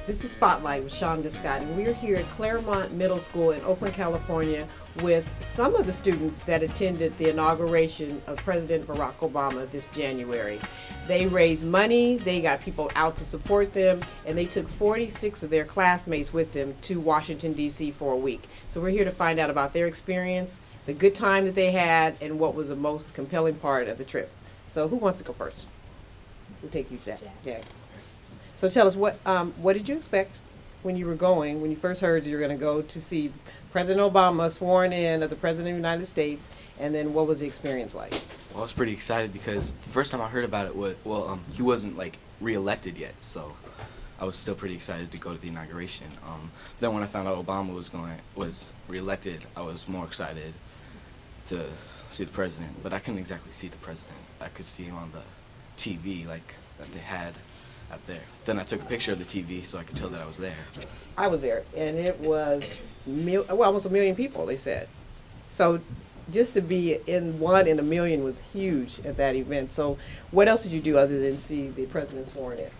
This is Spotlight with Shonda Scott, and we're here at Claremont Middle School in Oakland, California, with some of the students that attended the inauguration of President Barack Obama this January. They raised money, they got people out to support them, and they took 46 of their classmates with them to Washington, D.C. for a week. So we're here to find out about their experience, the good time that they had, and what was the most compelling part of the trip. So who wants to go first? We'll take you, Jack. Jack. So tell us, what did you expect when you were going, when you first heard you were going to go to see President Obama sworn in as the President of the United States, and then what was the experience like? Well, I was pretty excited because the first time I heard about it was, he wasn't like re-elected yet, so I was still pretty excited to go to the inauguration. Then when I found out Obama was re-elected, I was more excited to see the president, but I couldn't exactly see the president. I could see him on the TV like that they had out there. Then I took a picture of the TV so I could tell that I was there. I was there, and it was almost 1 million people, they said. So just to be in a million was huge at that event. So what else did you do other than see the president sworn in?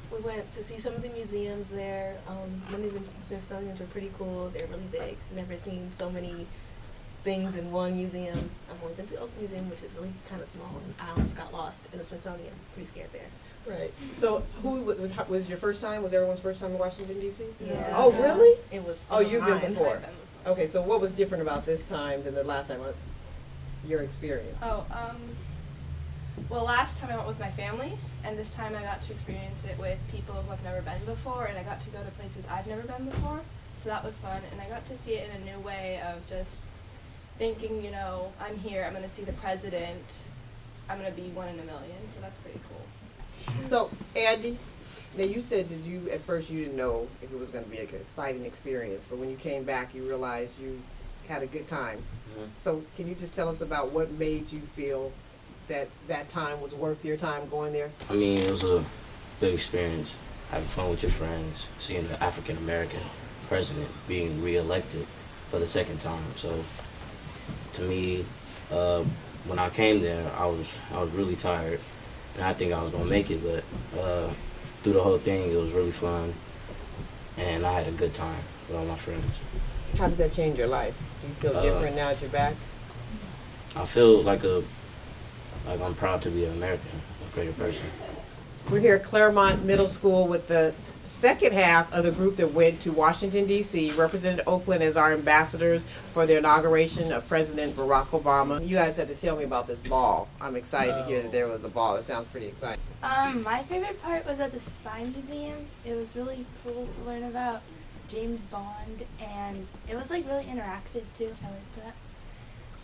We went to see some of the museums there. Many of the Smithsonians were pretty cool. They're really big. Never seen so many things in one museum. I've only been to the Oakland Museum, which is really kind of small, and I almost got lost in the Smithsonian. Pretty scared there. Right. So who was your first time? Was everyone's first time in Washington, D.C.? Yeah. Oh, really? It was. Oh, you've been mine. before. Okay, so what was different about this time than the last time? Your experience? Well, last time I went with my family, and this time I got to experience it with people who I've never been before, and I got to go to places I've never been before, so that was fun, and I got to see it in a new way of just thinking, I'm here, I'm going to see the president, I'm going to be one in a million, so that's pretty cool. So, Andy, now you said that at first you didn't know if it was going to be an exciting experience, but when you came back you realized you had a good time. Mm-hmm. So can you just tell us about what made you feel that time was worth your time going there? I mean, it was a good experience, having fun with your friends, seeing the African American president being re-elected for the second time. So to me, when I came there, I was really tired, and I think I was gonna make it, but through the whole thing, it was really fun, and I had a good time with all my friends. How did that change your life? Do you feel different now that you're back? I feel like I'm proud to be an American, a greater person. We're here at Claremont Middle School with the second half of the group that went to Washington, D.C., represented Oakland as our ambassadors for the inauguration of President Barack Obama. You guys had to tell me about this ball. I'm excited to hear that there was a ball. It sounds pretty exciting. My favorite part was at the Spy Museum. It was really cool to learn about James Bond, and it was like really interactive too. I liked that.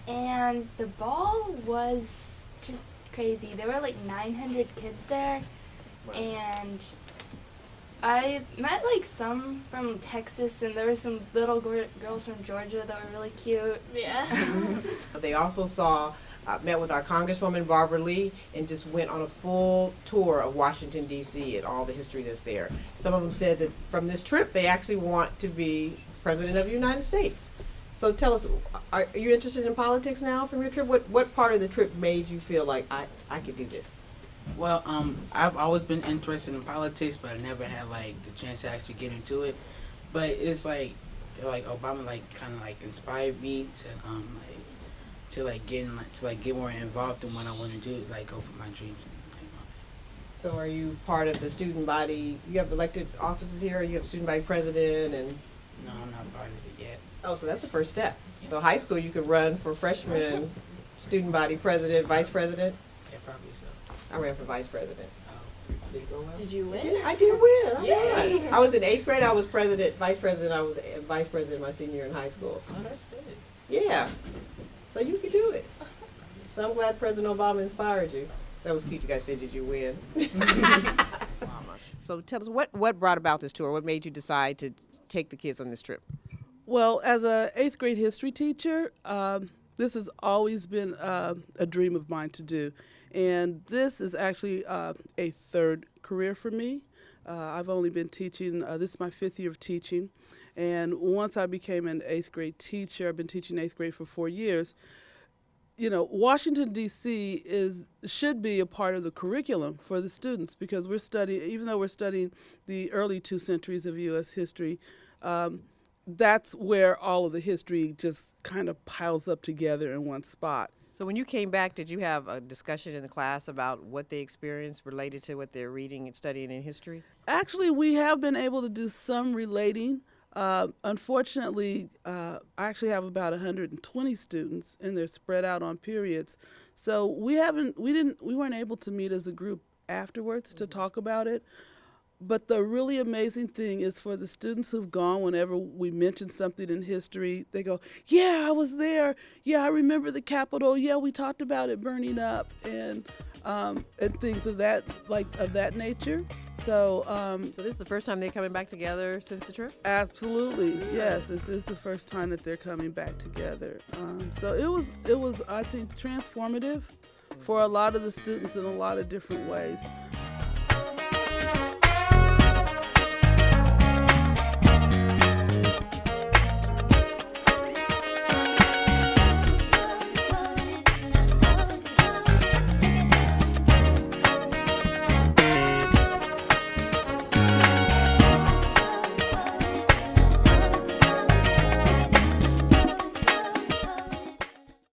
And the ball was just crazy. There were like 900 kids there, and I met like some from Texas, and there were some little girls from Georgia that were really cute. Yeah. They also met with our Congresswoman Barbara Lee and just went on a full tour of Washington, D.C. and all the history that's there. Some of them said that from this trip they actually want to be President of the United States. So tell us, are you interested in politics now from your trip? What part of the trip made you feel like I could do this? Well, I've always been interested in politics, but I never had like the chance to actually get into it. But it's like Obama kind of inspired me to get more involved in what I want to do, go for my dreams. So are you part of the student body? You have elected offices here. You have student body president and. No, I'm not part of it yet. Oh, so that's the first step. So high school, you could run for freshman student body president, vice president. Yeah, probably so. I ran for vice president. Did it go well? Did you win? Yeah, I did win. Yeah. I was in 8th grade. I was president, vice president. I was vice president my senior year in high school. Oh, that's good. Yeah. So you could do it. So I'm glad President Obama inspired you. That was cute. You guys said, did you win? So tell us, what brought about this tour? What made you decide to take the kids on this trip? Well, as a 8th grade history teacher, this has always been a dream of mine to do. And this is actually a third career for me. I've only been teaching, this is my 5th year of teaching. And once I became an 8th grade teacher, I've been teaching 8th grade for 4 years, Washington D.C. should be a part of the curriculum for the students because we're studying, even though we're studying the early 2 centuries of U.S. history, that's where all of the history just kind of piles up together in one spot. So when you came back, did you have a discussion in the class about what they experienced related to what they're reading and studying in history? Actually, we have been able to do some relating. Unfortunately, I actually have about 120 students, and they're spread out on periods. So we weren't able to meet as a group afterwards to talk about it. But the really amazing thing is for the students who've gone, whenever we mention something in history, they go, yeah, I was there. Yeah, I remember the Capitol. Yeah, we talked about it burning up and things of that nature. So, So this is the first time they're coming back together since the trip? absolutely, yes. This is the first time that they're coming back together. So it was, I think, transformative for a lot of the students in a lot of different ways.